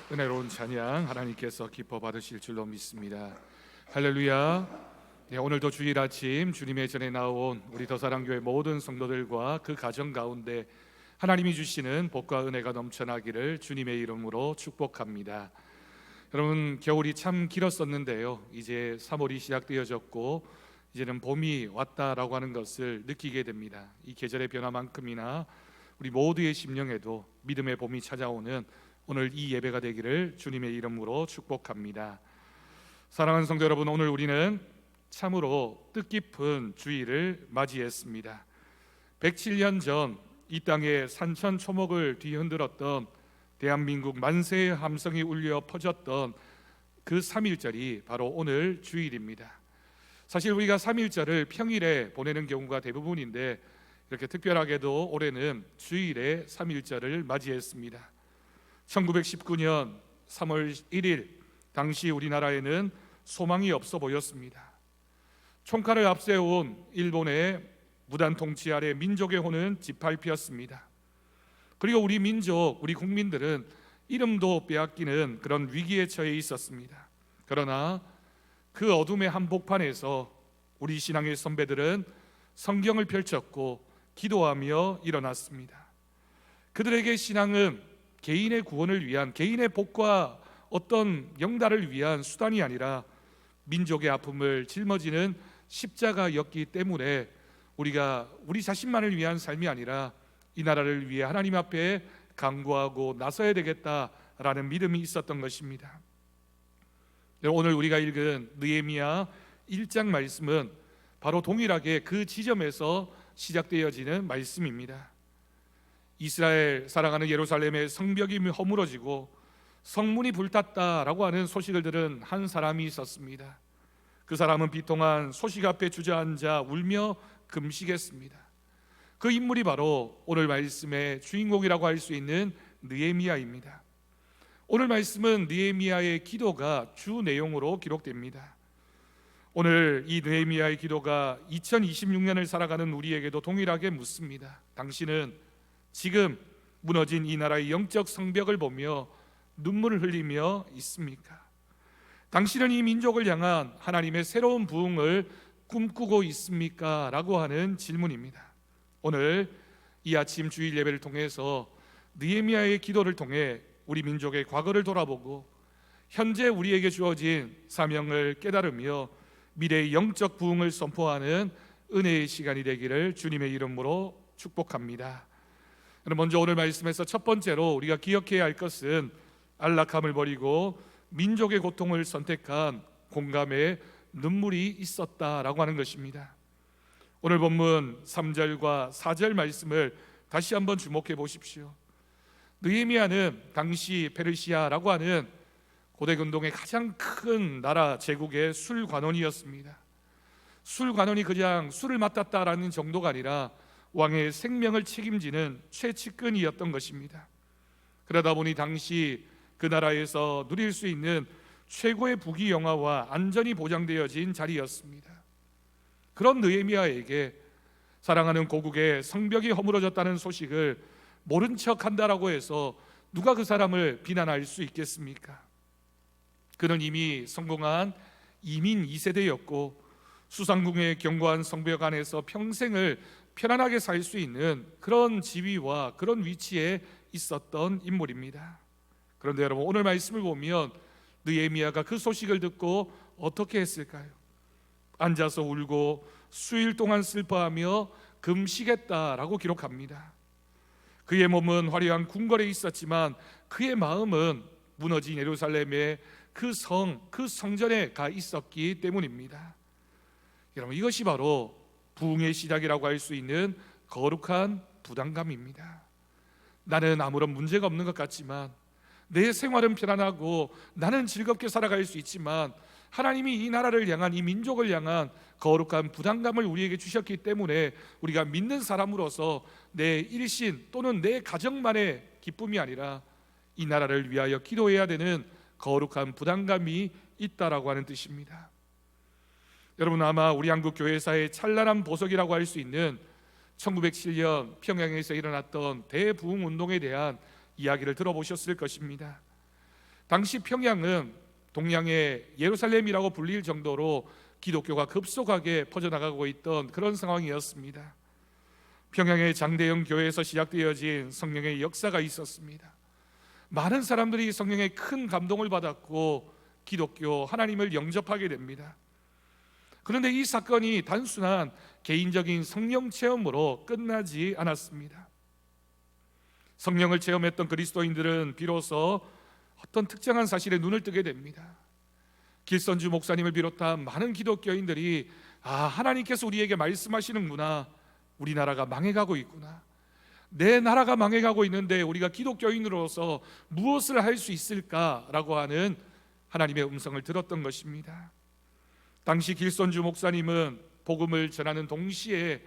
은혜로운 찬양 하나님께서 기뻐 받으실 줄로 믿습니다. 할렐루야. 오늘도 주일 아침 주님의 전에 나온 우리 더사랑교회 모든 성도들과 그 가정 가운데 하나님이 주시는 복과 은혜가 넘쳐나기를 주님의 이름으로 축복합니다. 여러분, 겨울이 참 길었었는데요, 이제 3월이 시작되어졌고 이제는 봄이 왔다라고 하는 것을 느끼게 됩니다. 이 계절의 변화만큼이나 우리 모두의 심령에도 믿음의 봄이 찾아오는 오늘 이 예배가 되기를 주님의 이름으로 축복합니다. 사랑하는 성도 여러분, 오늘 우리는 참으로 뜻깊은 주일을 맞이했습니다. 107년 전 이 땅에 산천 초목을 뒤흔들었던 대한민국 만세의 함성이 울려 퍼졌던 그 3.1절이 바로 오늘 주일입니다. 사실 우리가 3.1절을 평일에 보내는 경우가 대부분인데 이렇게 특별하게도 올해는 주일에 3.1절을 맞이했습니다. 1919년 3월 1일 당시 우리나라에는 소망이 없어 보였습니다. 총칼을 앞세운 일본의 무단 통치 아래 민족의 혼은 짓밟혔습니다. 그리고 우리 민족, 우리 국민들은 이름도 빼앗기는 그런 위기에 처해 있었습니다. 그러나 그 어둠의 한복판에서 우리 신앙의 선배들은 성경을 펼쳤고 기도하며 일어났습니다. 그들에게 신앙은 개인의 구원을 위한, 개인의 복과 어떤 영달을 위한 수단이 아니라 민족의 아픔을 짊어지는 십자가였기 때문에 우리가 우리 자신만을 위한 삶이 아니라 이 나라를 위해 하나님 앞에 간구하고 나서야 되겠다라는 믿음이 있었던 것입니다. 오늘 우리가 읽은 느헤미야 1장 말씀은 바로 동일하게 그 지점에서 시작되어지는 말씀입니다. 이스라엘 살아가는 예루살렘의 성벽이 허물어지고 성문이 불탔다라고 하는 소식을 들은 한 사람이 있었습니다. 그 사람은 비통한 소식 앞에 주저앉아 울며 금식했습니다. 그 인물이 바로 오늘 말씀의 주인공이라고 할 수 있는 느헤미야입니다. 오늘 말씀은 느헤미야의 기도가 주 내용으로 기록됩니다. 오늘 이 느헤미야의 기도가 2026년을 살아가는 우리에게도 동일하게 묻습니다. 당신은 지금 무너진 이 나라의 영적 성벽을 보며 눈물을 흘리며 있습니까? 당신은 이 민족을 향한 하나님의 새로운 부흥을 꿈꾸고 있습니까? 라고 하는 질문입니다. 오늘 이 아침 주일 예배를 통해서 느헤미야의 기도를 통해 우리 민족의 과거를 돌아보고 현재 우리에게 주어진 사명을 깨달으며 미래의 영적 부흥을 선포하는 은혜의 시간이 되기를 주님의 이름으로 축복합니다. 먼저 오늘 말씀에서 첫 번째로 우리가 기억해야 할 것은 안락함을 버리고 민족의 고통을 선택한 공감의 눈물이 있었다라고 하는 것입니다. 오늘 본문 3절과 4절 말씀을 다시 한번 주목해 보십시오. 느헤미야는 당시 페르시아라고 하는 고대 근동의 가장 큰 나라 제국의 술관원이었습니다. 술관원이 그냥 술을 맡았다라는 정도가 아니라 왕의 생명을 책임지는 최측근이었던 것입니다. 그러다 보니 당시 그 나라에서 누릴 수 있는 최고의 부귀영화와 안전이 보장되어진 자리였습니다. 그런 느헤미야에게 사랑하는 고국의 성벽이 허물어졌다는 소식을 모른 척한다라고 해서 누가 그 사람을 비난할 수 있겠습니까? 그는 이미 성공한 이민 2세대였고 수상궁의 견고한 성벽 안에서 평생을 편안하게 살 수 있는 그런 지위와 그런 위치에 있었던 인물입니다. 그런데 여러분, 오늘 말씀을 보면 느헤미야가 그 소식을 듣고 어떻게 했을까요? 앉아서 울고 수일 동안 슬퍼하며 금식했다라고 기록합니다. 그의 몸은 화려한 궁궐에 있었지만 그의 마음은 무너진 예루살렘의 그 성전에 가 있었기 때문입니다. 여러분, 이것이 바로 부흥의 시작이라고 할 수 있는 거룩한 부담감입니다. 나는 아무런 문제가 없는 것 같지만, 내 생활은 편안하고 나는 즐겁게 살아갈 수 있지만 하나님이 이 나라를 향한, 이 민족을 향한 거룩한 부담감을 우리에게 주셨기 때문에 우리가 믿는 사람으로서 내 일신 또는 내 가정만의 기쁨이 아니라 이 나라를 위하여 기도해야 되는 거룩한 부담감이 있다라고 하는 뜻입니다. 여러분, 아마 우리 한국 교회사의 찬란한 보석이라고 할 수 있는 1907년 평양에서 일어났던 대부흥 운동에 대한 이야기를 들어보셨을 것입니다. 당시 평양은 동양의 예루살렘이라고 불릴 정도로 기독교가 급속하게 퍼져나가고 있던 그런 상황이었습니다. 평양의 장대형 교회에서 시작되어진 성령의 역사가 있었습니다. 많은 사람들이 성령의 큰 감동을 받았고 기독교 하나님을 영접하게 됩니다. 그런데 이 사건이 단순한 개인적인 성령 체험으로 끝나지 않았습니다. 성령을 체험했던 그리스도인들은 비로소 어떤 특정한 사실에 눈을 뜨게 됩니다. 길선주 목사님을 비롯한 많은 기독교인들이 하나님께서 우리에게 말씀하시는구나, 우리나라가 망해가고 있구나, 내 나라가 망해가고 있는데 우리가 기독교인으로서 무엇을 할 수 있을까라고 하는 하나님의 음성을 들었던 것입니다. 당시 길선주 목사님은 복음을 전하는 동시에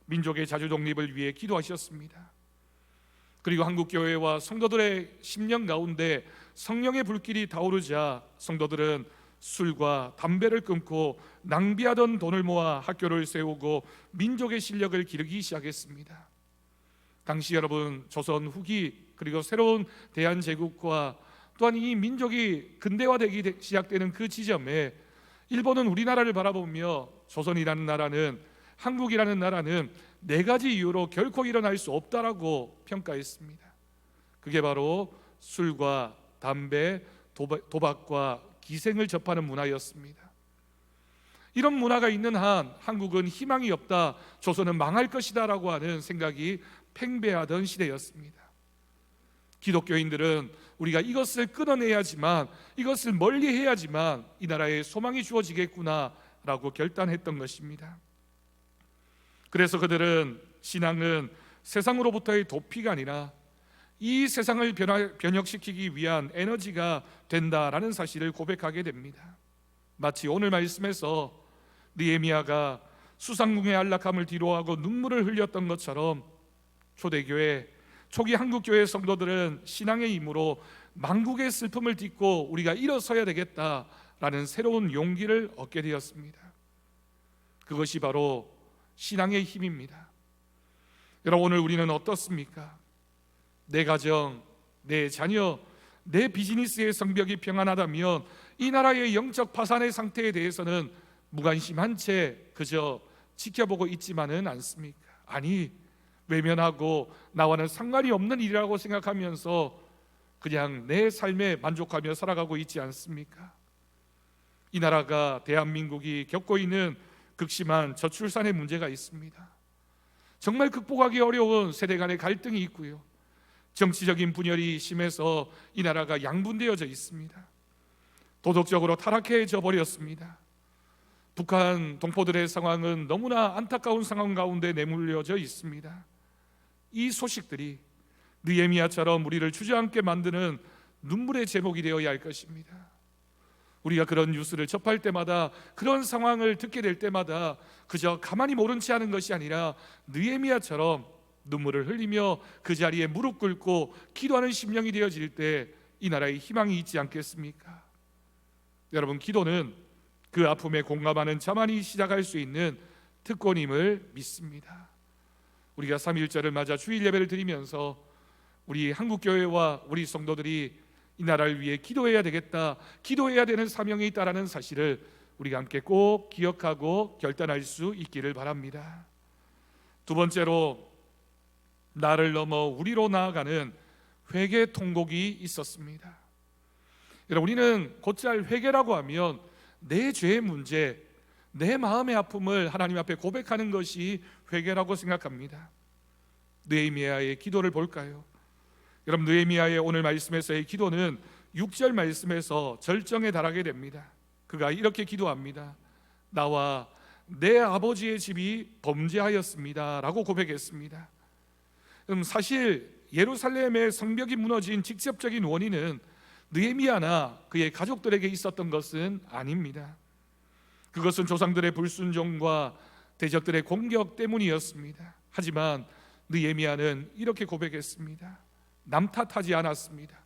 민족의 자주 독립을 위해 기도하셨습니다. 그리고 한국교회와 성도들의 심령 가운데 성령의 불길이 타오르자 성도들은 술과 담배를 끊고 낭비하던 돈을 모아 학교를 세우고 민족의 실력을 기르기 시작했습니다. 당시 여러분, 조선 후기 그리고 새로운 대한제국과 또한 이 민족이 근대화되기 시작되는 그 지점에 일본은 우리나라를 바라보며 조선이라는 나라는, 한국이라는 나라는 네 가지 이유로 결코 일어날 수 없다라고 평가했습니다. 그게 바로 술과 담배, 도박과 기생을 접하는 문화였습니다. 이런 문화가 있는 한 한국은 희망이 없다, 조선은 망할 것이다 라고 하는 생각이 팽배하던 시대였습니다. 기독교인들은 우리가 이것을 끊어내야지만, 이것을 멀리해야지만 이 나라에 소망이 주어지겠구나 라고 결단했던 것입니다. 그래서 그들은 신앙은 세상으로부터의 도피가 아니라 이 세상을 변혁시키기 위한 에너지가 된다라는 사실을 고백하게 됩니다. 마치 오늘 말씀에서 느헤미야가 수상궁의 안락함을 뒤로하고 눈물을 흘렸던 것처럼 초대교회, 초기 한국교회 성도들은 신앙의 힘으로 만국의 슬픔을 딛고 우리가 일어서야 되겠다라는 새로운 용기를 얻게 되었습니다. 그것이 바로 신앙의 힘입니다. 여러분, 오늘 우리는 어떻습니까? 내 가정, 내 자녀, 내 비즈니스의 성벽이 평안하다면 이 나라의 영적 파산의 상태에 대해서는 무관심한 채 그저 지켜보고 있지만은 않습니까? 아니, 외면하고 나와는 상관이 없는 일이라고 생각하면서 그냥 내 삶에 만족하며 살아가고 있지 않습니까? 이 나라가, 대한민국이 겪고 있는 극심한 저출산의 문제가 있습니다. 정말 극복하기 어려운 세대 간의 갈등이 있고요, 정치적인 분열이 심해서 이 나라가 양분되어져 있습니다. 도덕적으로 타락해져 버렸습니다. 북한 동포들의 상황은 너무나 안타까운 상황 가운데 내몰려져 있습니다. 이 소식들이 느헤미야처럼 우리를 주저앉게 만드는 눈물의 제목이 되어야 할 것입니다. 우리가 그런 뉴스를 접할 때마다, 그런 상황을 듣게 될 때마다 그저 가만히 모른 채 하는 것이 아니라 느헤미야처럼 눈물을 흘리며 그 자리에 무릎 꿇고 기도하는 심령이 되어질 때 이 나라에 희망이 있지 않겠습니까? 여러분, 기도는 그 아픔에 공감하는 자만이 시작할 수 있는 특권임을 믿습니다. 우리가 3.1절을 맞아 주일 예배를 드리면서 우리 한국교회와 우리 성도들이 이 나라를 위해 기도해야 되겠다, 기도해야 되는 사명이 있다라는 사실을 우리가 함께 꼭 기억하고 결단할 수 있기를 바랍니다. 두 번째로, 나를 넘어 우리로 나아가는 회개 통곡이 있었습니다. 여러분, 우리는 곧잘 회개라고 하면 내 죄의 문제, 내 마음의 아픔을 하나님 앞에 고백하는 것이 회개라고 생각합니다. 느헤미야의 기도를 볼까요? 여러분, 느헤미야의 오늘 말씀에서의 기도는 6절 말씀에서 절정에 달하게 됩니다. 그가 이렇게 기도합니다. 나와 내 아버지의 집이 범죄하였습니다 라고 고백했습니다. 사실 예루살렘의 성벽이 무너진 직접적인 원인은 느헤미야나 그의 가족들에게 있었던 것은 아닙니다. 그것은 조상들의 불순종과 대적들의 공격 때문이었습니다. 하지만 느헤미야는 이렇게 고백했습니다. 남 탓하지 않았습니다.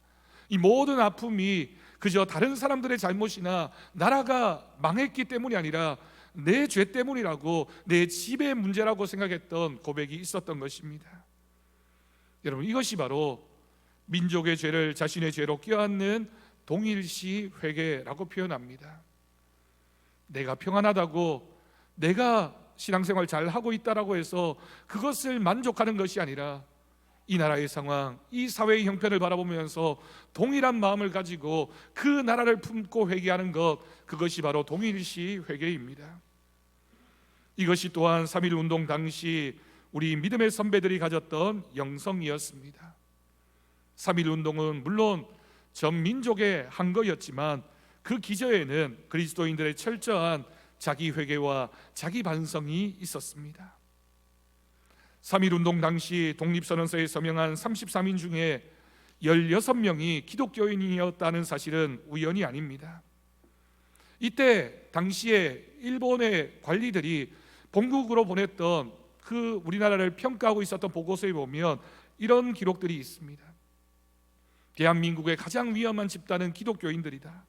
이 모든 아픔이 그저 다른 사람들의 잘못이나 나라가 망했기 때문이 아니라 내 죄 때문이라고, 내 집의 문제라고 생각했던 고백이 있었던 것입니다. 여러분, 이것이 바로 민족의 죄를 자신의 죄로 껴안는 동일시 회개라고 표현합니다. 내가 평안하다고, 내가 신앙생활 잘 하고 있다라고 해서 그것을 만족하는 것이 아니라 이 나라의 상황, 이 사회의 형편을 바라보면서 동일한 마음을 가지고 그 나라를 품고 회개하는 것, 그것이 바로 동일시 회개입니다. 이것이 또한 3.1 운동 당시 우리 믿음의 선배들이 가졌던 영성이었습니다. 3.1 운동은 물론 전 민족의 한 거였지만 그 기저에는 그리스도인들의 철저한 자기 회개와 자기 반성이 있었습니다. 3.1 운동 당시 독립선언서에 서명한 33인 중에 16명이 기독교인이었다는 사실은 우연이 아닙니다. 이때 당시에 일본의 관리들이 본국으로 보냈던 그 우리나라를 평가하고 있었던 보고서에 보면 이런 기록들이 있습니다. 대한민국의 가장 위험한 집단은 기독교인들이다.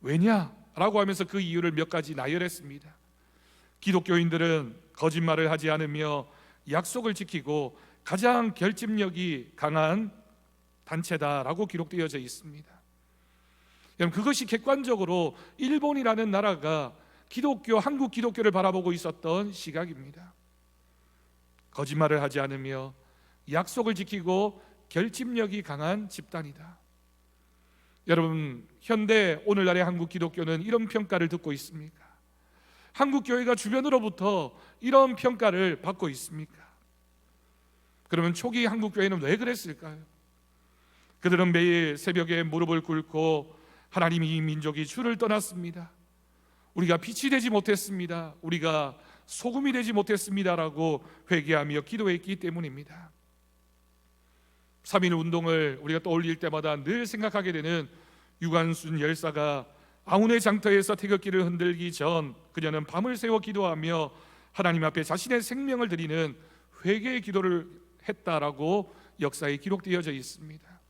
왜냐라고 하면서 그 이유를 몇 가지 나열했습니다. 기독교인들은 거짓말을 하지 않으며 약속을 지키고 가장 결집력이 강한 단체다라고 기록되어져 있습니다. 여러분, 그것이 객관적으로 일본이라는 나라가 기독교, 한국 기독교를 바라보고 있었던 시각입니다. 거짓말을 하지 않으며 약속을 지키고 결집력이 강한 집단이다. 여러분, 현대 오늘날의 한국 기독교는 이런 평가를 듣고 있습니까? 한국 교회가 주변으로부터 이런 평가를 받고 있습니까? 그러면 초기 한국 교회는 왜 그랬을까요? 그들은 매일 새벽에 무릎을 꿇고 하나님, 이 민족이 주를 떠났습니다. 우리가 빛이 되지 못했습니다. 우리가 소금이 되지 못했습니다라고 회개하며 기도했기 때문입니다. 3.1 운동을 우리가 떠올릴 때마다 늘 생각하게 되는 유관순 열사가 아운의 장터에서 태극기를 흔들기 전 그녀는 밤을 새워 기도하며 하나님 앞에 자신의 생명을 드리는 회개의 기도를 했다라고 역사에 기록되어져 있습니다.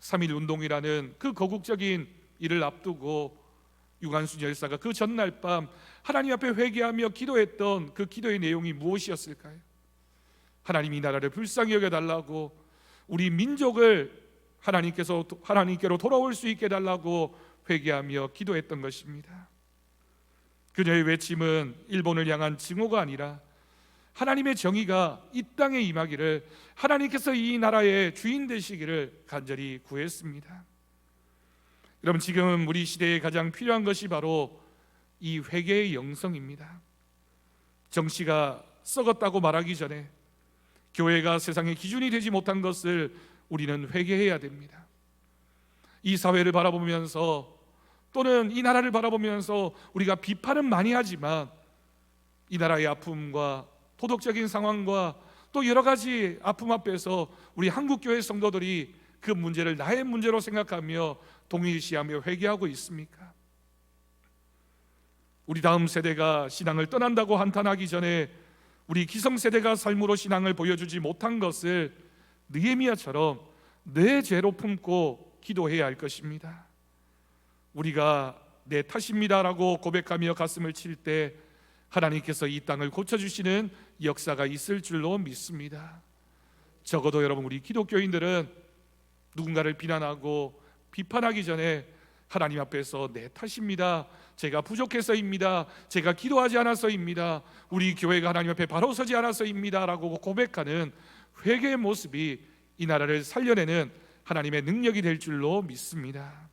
3.1 운동이라는 그 거국적인 일을 앞두고 유관순 열사가 그 전날 밤 하나님 앞에 회개하며 기도했던 그 기도의 내용이 무엇이었을까요? 하나님, 이 나라를 불쌍히 여겨달라고, 우리 민족을 하나님께로 돌아올 수 있게 해달라고 회개하며 기도했던 것입니다. 그녀의 외침은 일본을 향한 증오가 아니라 하나님의 정의가 이 땅에 임하기를, 하나님께서 이 나라의 주인 되시기를 간절히 구했습니다. 여러분, 지금 우리 시대에 가장 필요한 것이 바로 이 회개의 영성입니다. 정치가 썩었다고 말하기 전에, 교회가 세상의 기준이 되지 못한 것을 우리는 회개해야 됩니다. 이 사회를 바라보면서 또는 이 나라를 바라보면서 우리가 비판은 많이 하지만 이 나라의 아픔과 도덕적인 상황과 또 여러 가지 아픔 앞에서 우리 한국교회 성도들이 그 문제를 나의 문제로 생각하며 동일시하며 회개하고 있습니까? 우리 다음 세대가 신앙을 떠난다고 한탄하기 전에 우리 기성세대가 삶으로 신앙을 보여주지 못한 것을 느헤미야처럼 내 죄로 품고 기도해야 할 것입니다. 우리가 내 탓입니다라고 고백하며 가슴을 칠 때 하나님께서 이 땅을 고쳐주시는 역사가 있을 줄로 믿습니다. 적어도 여러분, 우리 기독교인들은 누군가를 비난하고 비판하기 전에 하나님 앞에서 내 탓입니다, 제가 부족해서입니다, 제가 기도하지 않아서입니다, 우리 교회가 하나님 앞에 바로 서지 않아서입니다 라고 고백하는 회개의 모습이 이 나라를 살려내는 하나님의 능력이 될 줄로 믿습니다.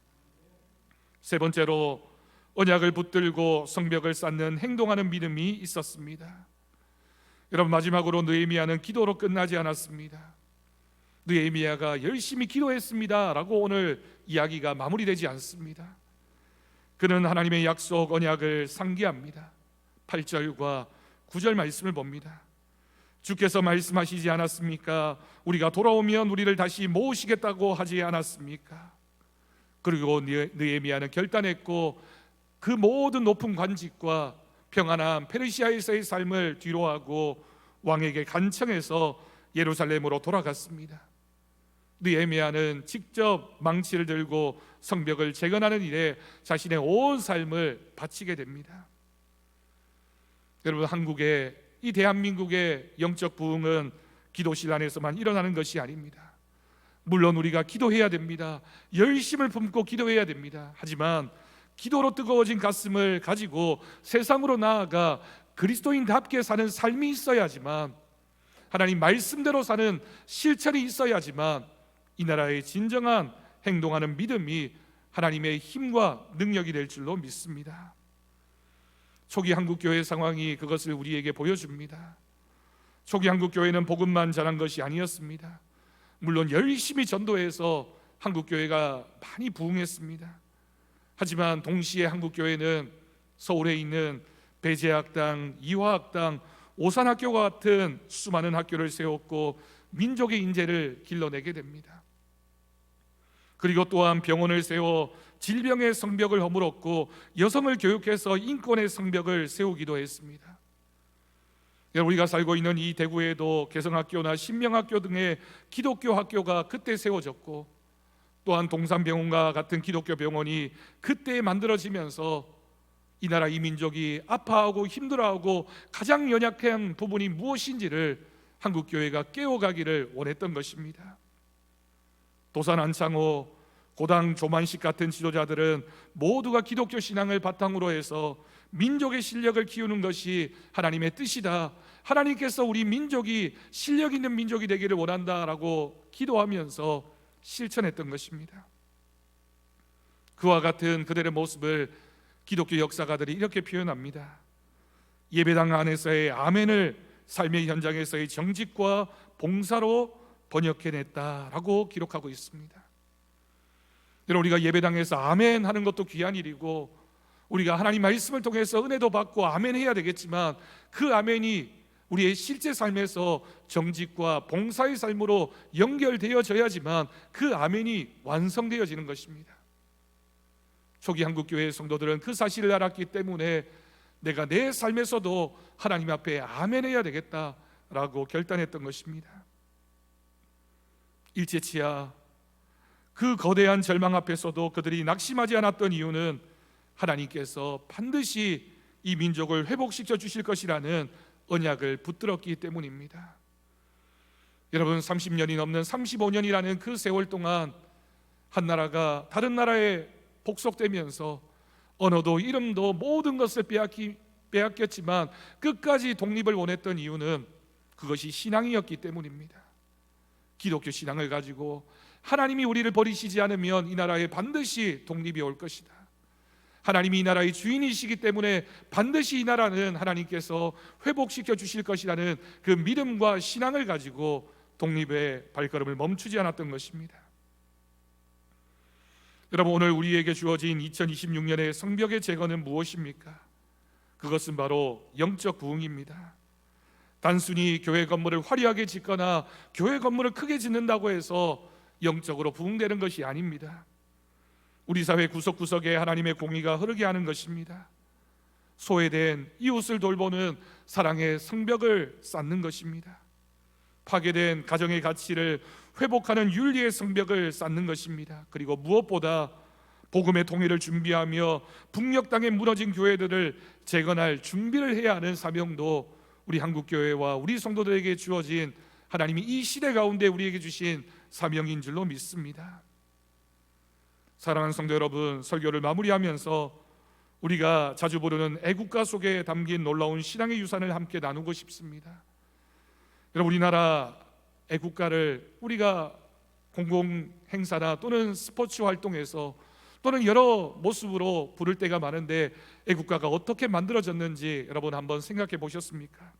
세 번째로, 언약을 붙들고 성벽을 쌓는 행동하는 믿음이 있었습니다. 여러분, 마지막으로 느헤미야는 기도로 끝나지 않았습니다. 느헤미야가 열심히 기도했습니다 라고 오늘 이야기가 마무리되지 않습니다. 그는 하나님의 약속 언약을 상기합니다. 8절과 9절 말씀을 봅니다. 주께서 말씀하시지 않았습니까? 우리가 돌아오면 우리를 다시 모으시겠다고 하지 않았습니까? 그리고 느헤미야는 결단했고 그 모든 높은 관직과 평안한 페르시아에서의 삶을 뒤로하고 왕에게 간청해서 예루살렘으로 돌아갔습니다. 느헤미야는 직접 망치를 들고 성벽을 재건하는 일에 자신의 온 삶을 바치게 됩니다. 여러분, 한국의, 이 대한민국의 영적 부흥은 기도실 안에서만 일어나는 것이 아닙니다. 물론 우리가 기도해야 됩니다. 열심을 품고 기도해야 됩니다. 하지만 기도로 뜨거워진 가슴을 가지고 세상으로 나아가 그리스도인답게 사는 삶이 있어야지만, 하나님 말씀대로 사는 실천이 있어야지만 이 나라의 진정한 행동하는 믿음이 하나님의 힘과 능력이 될 줄로 믿습니다. 초기 한국교회 상황이 그것을 우리에게 보여줍니다. 초기 한국교회는 복음만 전한 것이 아니었습니다. 물론 열심히 전도해서 한국교회가 많이 부흥했습니다. 하지만 동시에 한국교회는 서울에 있는 배재학당, 이화학당, 오산학교와 같은 수많은 학교를 세웠고 민족의 인재를 길러내게 됩니다. 그리고 또한 병원을 세워 질병의 성벽을 허물었고 여성을 교육해서 인권의 성벽을 세우기도 했습니다. 우리가 살고 있는 이 대구에도 개성학교나 신명학교 등의 기독교 학교가 그때 세워졌고, 또한 동산병원과 같은 기독교 병원이 그때 만들어지면서 이 나라 이 민족이 아파하고 힘들어하고 가장 연약한 부분이 무엇인지를 한국교회가 깨워가기를 원했던 것입니다. 도산 안창호, 고당 조만식 같은 지도자들은 모두가 기독교 신앙을 바탕으로 해서 민족의 실력을 키우는 것이 하나님의 뜻이다, 하나님께서 우리 민족이 실력 있는 민족이 되기를 원한다라고 기도하면서 실천했던 것입니다. 그와 같은 그들의 모습을 기독교 역사가들이 이렇게 표현합니다. 예배당 안에서의 아멘을 삶의 현장에서의 정직과 봉사로 번역해냈다라고 기록하고 있습니다. 여러분, 우리가 예배당에서 아멘 하는 것도 귀한 일이고 우리가 하나님 말씀을 통해서 은혜도 받고 아멘 해야 되겠지만, 그 아멘이 우리의 실제 삶에서 정직과 봉사의 삶으로 연결되어져야지만 그 아멘이 완성되어지는 것입니다. 초기 한국교회 성도들은 그 사실을 알았기 때문에 내가 내 삶에서도 하나님 앞에 아멘해야 되겠다라고 결단했던 것입니다. 일제치하 그 거대한 절망 앞에서도 그들이 낙심하지 않았던 이유는 하나님께서 반드시 이 민족을 회복시켜 주실 것이라는 언약을 붙들었기 때문입니다. 여러분, 30년이 넘는 35년이라는 그 세월 동안 한 나라가 다른 나라에 복속되면서 언어도 이름도 모든 것을 빼앗겼지만 끝까지 독립을 원했던 이유는 그것이 신앙이었기 때문입니다. 기독교 신앙을 가지고 하나님이 우리를 버리시지 않으면 이 나라에 반드시 독립이 올 것이다, 하나님이 이 나라의 주인이시기 때문에 반드시 이 나라는 하나님께서 회복시켜 주실 것이라는 그 믿음과 신앙을 가지고 독립의 발걸음을 멈추지 않았던 것입니다. 여러분, 오늘 우리에게 주어진 2026년의 성벽의 재건은 무엇입니까? 그것은 바로 영적 부흥입니다. 단순히 교회 건물을 화려하게 짓거나 교회 건물을 크게 짓는다고 해서 영적으로 부흥되는 것이 아닙니다. 우리 사회 구석구석에 하나님의 공의가 흐르게 하는 것입니다. 소외된 이웃을 돌보는 사랑의 성벽을 쌓는 것입니다. 파괴된 가정의 가치를 회복하는 윤리의 성벽을 쌓는 것입니다. 그리고 무엇보다 복음의 통일을 준비하며 북녘 땅에 무너진 교회들을 재건할 준비를 해야 하는 사명도 우리 한국교회와 우리 성도들에게 주어진, 하나님이 이 시대 가운데 우리에게 주신 사명인 줄로 믿습니다. 사랑하는 성도 여러분, 설교를 마무리하면서 우리가 자주 부르는 애국가 속에 담긴 놀라운 신앙의 유산을 함께 나누고 싶습니다. 여러분, 우리나라 애국가를 우리가 공공행사나 또는 스포츠 활동에서 또는 여러 모습으로 부를 때가 많은데, 애국가가 어떻게 만들어졌는지 여러분 한번 생각해 보셨습니까?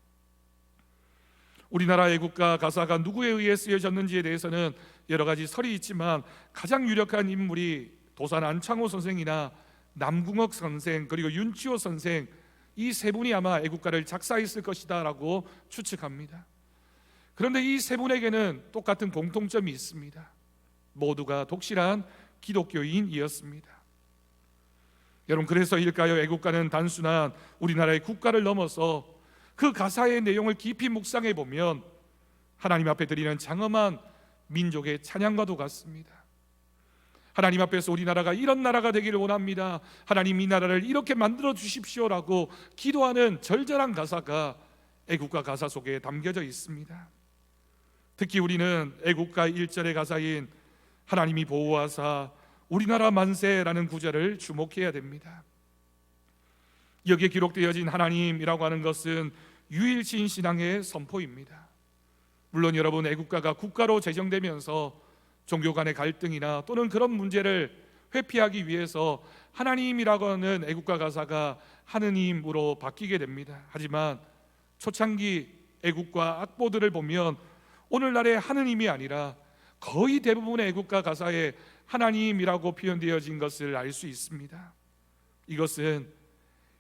우리나라 애국가 가사가 누구에 의해 쓰여졌는지에 대해서는 여러 가지 설이 있지만 가장 유력한 인물이 도산 안창호 선생이나 남궁옥 선생 그리고 윤치호 선생, 이 세 분이 아마 애국가를 작사했을 것이다 라고 추측합니다. 그런데 이 세 분에게는 똑같은 공통점이 있습니다. 모두가 독실한 기독교인이었습니다. 여러분, 그래서일까요? 애국가는 단순한 우리나라의 국가를 넘어서 그 가사의 내용을 깊이 묵상해 보면 하나님 앞에 드리는 장엄한 민족의 찬양과도 같습니다. 하나님 앞에서 우리나라가 이런 나라가 되기를 원합니다, 하나님 이 나라를 이렇게 만들어 주십시오라고 기도하는 절절한 가사가 애국가 가사 속에 담겨져 있습니다. 특히 우리는 애국가 1절의 가사인 하나님이 보호하사 우리나라 만세라는 구절을 주목해야 됩니다. 여기에 기록되어진 하나님이라고 하는 것은 유일신 신앙의 선포입니다. 물론 여러분, 애국가가 국가로 제정되면서 종교 간의 갈등이나 또는 그런 문제를 회피하기 위해서 하나님이라고 하는 애국가 가사가 하느님으로 바뀌게 됩니다. 하지만 초창기 애국가 악보들을 보면 오늘날의 하느님이 아니라 거의 대부분의 애국가 가사에 하나님이라고 표현되어진 것을 알 수 있습니다. 이것은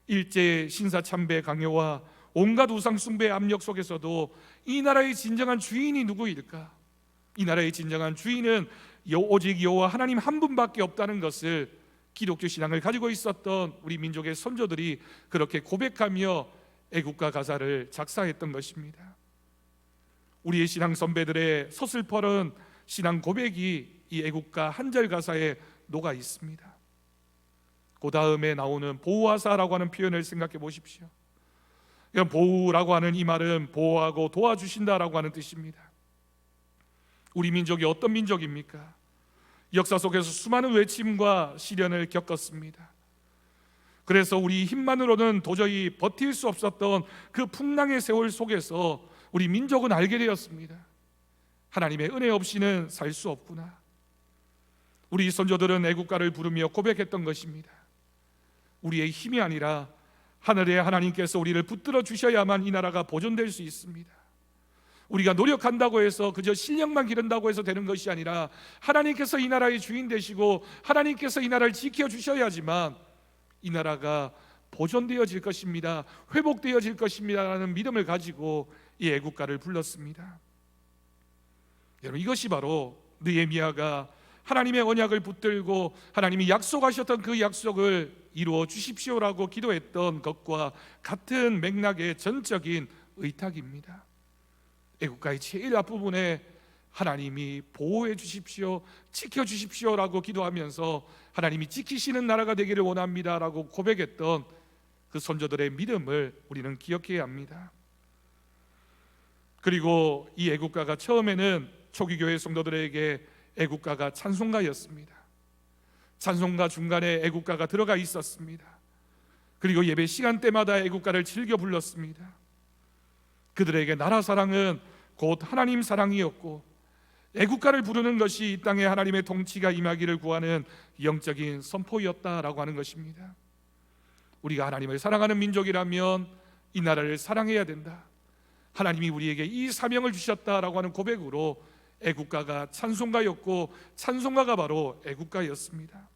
일제 신사참배 강요와 온갖 우상 숭배의 압력 속에서도 이 나라의 진정한 주인이 누구일까? 이 나라의 진정한 주인은 오직 여호와 하나님 한 분밖에 없다는 것을 기독교 신앙을 가지고 있었던 우리 민족의 선조들이 그렇게 고백하며 애국가 가사를 작사했던 것입니다. 우리의 신앙 선배들의 서슬퍼런 신앙 고백이 이 애국가 한절 가사에 녹아 있습니다. 그 다음에 나오는 보호하사라고 하는 표현을 생각해 보십시오. 보호라고 하는 이 말은 보호하고 도와주신다라고 하는 뜻입니다. 우리 민족이 어떤 민족입니까? 역사 속에서 수많은 외침과 시련을 겪었습니다. 그래서 우리 힘만으로는 도저히 버틸 수 없었던 그 풍랑의 세월 속에서 우리 민족은 알게 되었습니다. 하나님의 은혜 없이는 살 수 없구나. 우리 선조들은 애국가를 부르며 고백했던 것입니다. 우리의 힘이 아니라 하늘의 하나님께서 우리를 붙들어 주셔야만 이 나라가 보존될 수 있습니다. 우리가 노력한다고 해서 그저 실력만 기른다고 해서 되는 것이 아니라 하나님께서 이 나라의 주인 되시고 하나님께서 이 나라를 지켜주셔야지만 이 나라가 보존되어질 것입니다, 회복되어질 것입니다 라는 믿음을 가지고 이 애국가를 불렀습니다. 여러분, 이것이 바로 느헤미야가 하나님의 언약을 붙들고 하나님이 약속하셨던 그 약속을 이루어 주십시오라고 기도했던 것과 같은 맥락의 전적인 의탁입니다. 애국가의 제일 앞부분에 하나님이 보호해 주십시오, 지켜 주십시오라고 기도하면서 하나님이 지키시는 나라가 되기를 원합니다라고 고백했던 그 선조들의 믿음을 우리는 기억해야 합니다. 그리고 이 애국가가 처음에는 초기 교회 성도들에게 애국가가 찬송가였습니다. 찬송가 중간에 애국가가 들어가 있었습니다. 그리고 예배 시간대마다 애국가를 즐겨 불렀습니다. 그들에게 나라 사랑은 곧 하나님 사랑이었고 애국가를 부르는 것이 이 땅에 하나님의 통치가 임하기를 구하는 영적인 선포였다라고 하는 것입니다. 우리가 하나님을 사랑하는 민족이라면 이 나라를 사랑해야 된다, 하나님이 우리에게 이 사명을 주셨다라고 하는 고백으로 애국가가 찬송가였고 찬송가가 바로 애국가였습니다.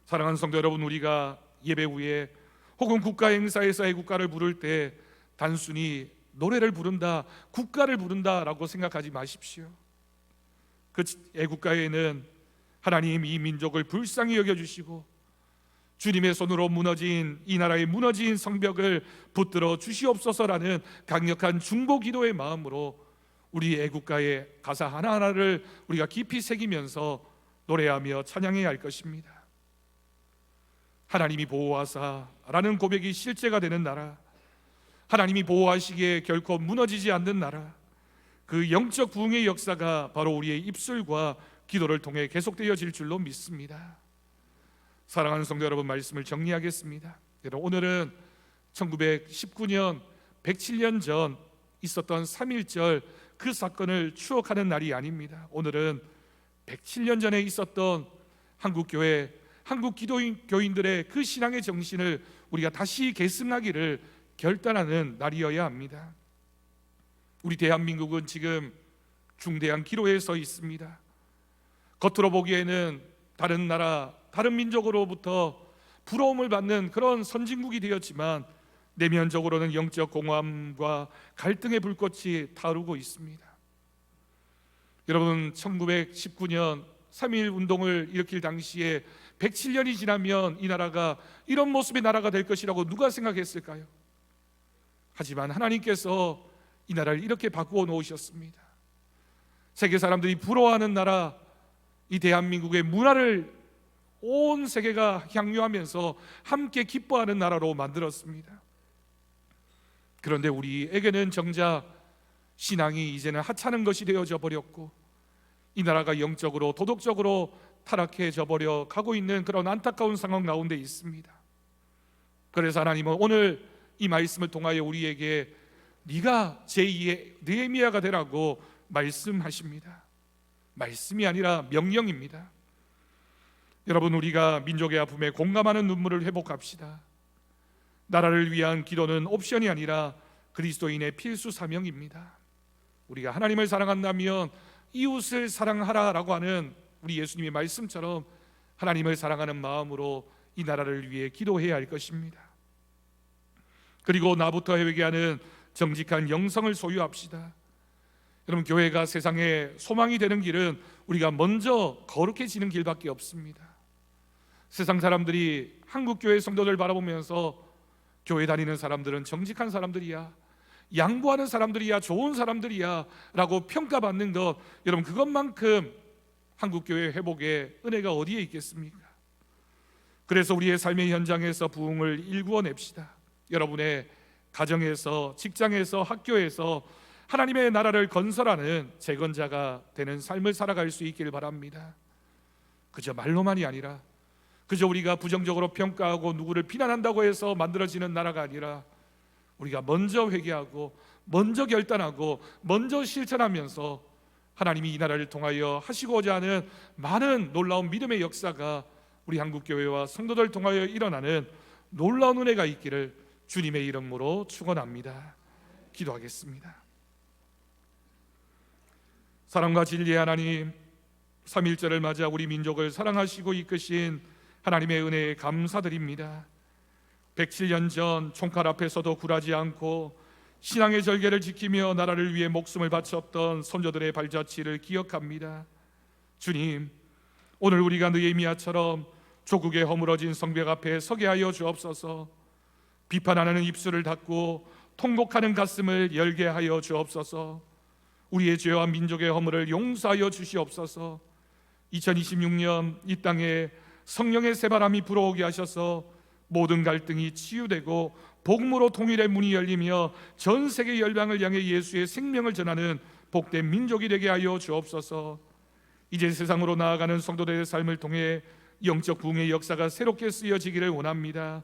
사랑하는 성도 여러분, 우리가 예배 후에 혹은 국가 행사에서 애국가를 부를 때 단순히 노래를 부른다, 국가를 부른다라고 생각하지 마십시오. 그 애국가에는 하나님 이 민족을 불쌍히 여겨주시고 주님의 손으로 무너진 이 나라의 무너진 성벽을 붙들어 주시옵소서라는 강력한 중보 기도의 마음으로 우리 애국가의 가사 하나하나를 우리가 깊이 새기면서 노래하며 찬양해야 할 것입니다. 하나님이 보호하사라는 고백이 실제가 되는 나라, 하나님이 보호하시기에 결코 무너지지 않는 나라, 그 영적 부흥의 역사가 바로 우리의 입술과 기도를 통해 계속되어질 줄로 믿습니다. 사랑하는 성도 여러분, 말씀을 정리하겠습니다. 여러분, 오늘은 1919년 107년 전 있었던 3.1절 그 사건을 추억하는 날이 아닙니다. 오늘은 107년 전에 있었던 한국교회, 한국 기독교인들의 그 신앙의 정신을 우리가 다시 계승하기를 결단하는 날이어야 합니다. 우리 대한민국은 지금 중대한 기로에 서 있습니다. 겉으로 보기에는 다른 나라, 다른 민족으로부터 부러움을 받는 그런 선진국이 되었지만 내면적으로는 영적 공허함과 갈등의 불꽃이 타오르고 있습니다. 여러분, 1919년 3.1 운동을 일으킬 당시에 107년이 지나면 이 나라가 이런 모습의 나라가 될 것이라고 누가 생각했을까요? 하지만 하나님께서 이 나라를 이렇게 바꾸어 놓으셨습니다. 세계 사람들이 부러워하는 나라, 이 대한민국의 문화를 온 세계가 향유하면서 함께 기뻐하는 나라로 만들었습니다. 그런데 우리에게는 정작 신앙이 이제는 하찮은 것이 되어져 버렸고 이 나라가 영적으로 도덕적으로 타락해져 버려 가고 있는 그런 안타까운 상황 가운데 있습니다. 그래서 하나님은 오늘 이 말씀을 통하여 우리에게 네가 제2의 느헤미야가 되라고 말씀하십니다. 말씀이 아니라 명령입니다. 여러분, 우리가 민족의 아픔에 공감하는 눈물을 회복합시다. 나라를 위한 기도는 옵션이 아니라 그리스도인의 필수 사명입니다. 우리가 하나님을 사랑한다면 이웃을 사랑하라라고 하는 우리 예수님의 말씀처럼 하나님을 사랑하는 마음으로 이 나라를 위해 기도해야 할 것입니다. 그리고 나부터 회개하는 정직한 영성을 소유합시다. 여러분, 교회가 세상에 소망이 되는 길은 우리가 먼저 거룩해지는 길밖에 없습니다. 세상 사람들이 한국교회 성도들 바라보면서 교회 다니는 사람들은 정직한 사람들이야, 양보하는 사람들이야, 좋은 사람들이야 라고 평가받는 것, 여러분, 그것만큼 한국교회 회복의 은혜가 어디에 있겠습니까? 그래서 우리의 삶의 현장에서 부흥을 일구어냅시다. 여러분의 가정에서, 직장에서, 학교에서 하나님의 나라를 건설하는 재건자가 되는 삶을 살아갈 수 있길 바랍니다. 그저 말로만이 아니라, 그저 우리가 부정적으로 평가하고 누구를 비난한다고 해서 만들어지는 나라가 아니라 우리가 먼저 회개하고 먼저 결단하고 먼저 실천하면서 하나님이 이 나라를 통하여 하시고자 하는 많은 놀라운 믿음의 역사가 우리 한국교회와 성도들 통하여 일어나는 놀라운 은혜가 있기를 주님의 이름으로 축원합니다. 기도하겠습니다. 사랑과 진리의 하나님, 3.1절을 맞아 우리 민족을 사랑하시고 이끄신 하나님의 은혜에 감사드립니다. 107년 전 총칼 앞에서도 굴하지 않고 신앙의 절개를 지키며 나라를 위해 목숨을 바쳤던 선조들의 발자취를 기억합니다. 주님, 오늘 우리가 느헤미야처럼 조국의 허물어진 성벽 앞에 서게 하여 주옵소서. 비판하는 입술을 닫고 통곡하는 가슴을 열게 하여 주옵소서. 우리의 죄와 민족의 허물을 용서하여 주시옵소서. 2026년 이 땅에 성령의 새바람이 불어오게 하셔서 모든 갈등이 치유되고 복음으로 통일의 문이 열리며 전 세계 열방을 향해 예수의 생명을 전하는 복된 민족이 되게 하여 주옵소서. 이제 세상으로 나아가는 성도들의 삶을 통해 영적 부흥의 역사가 새롭게 쓰여지기를 원합니다.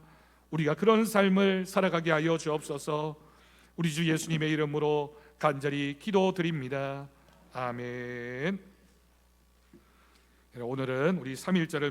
우리가 그런 삶을 살아가게 하여 주옵소서. 우리 주 예수님의 이름으로 간절히 기도드립니다. 아멘. 오늘은 우리 3.1절을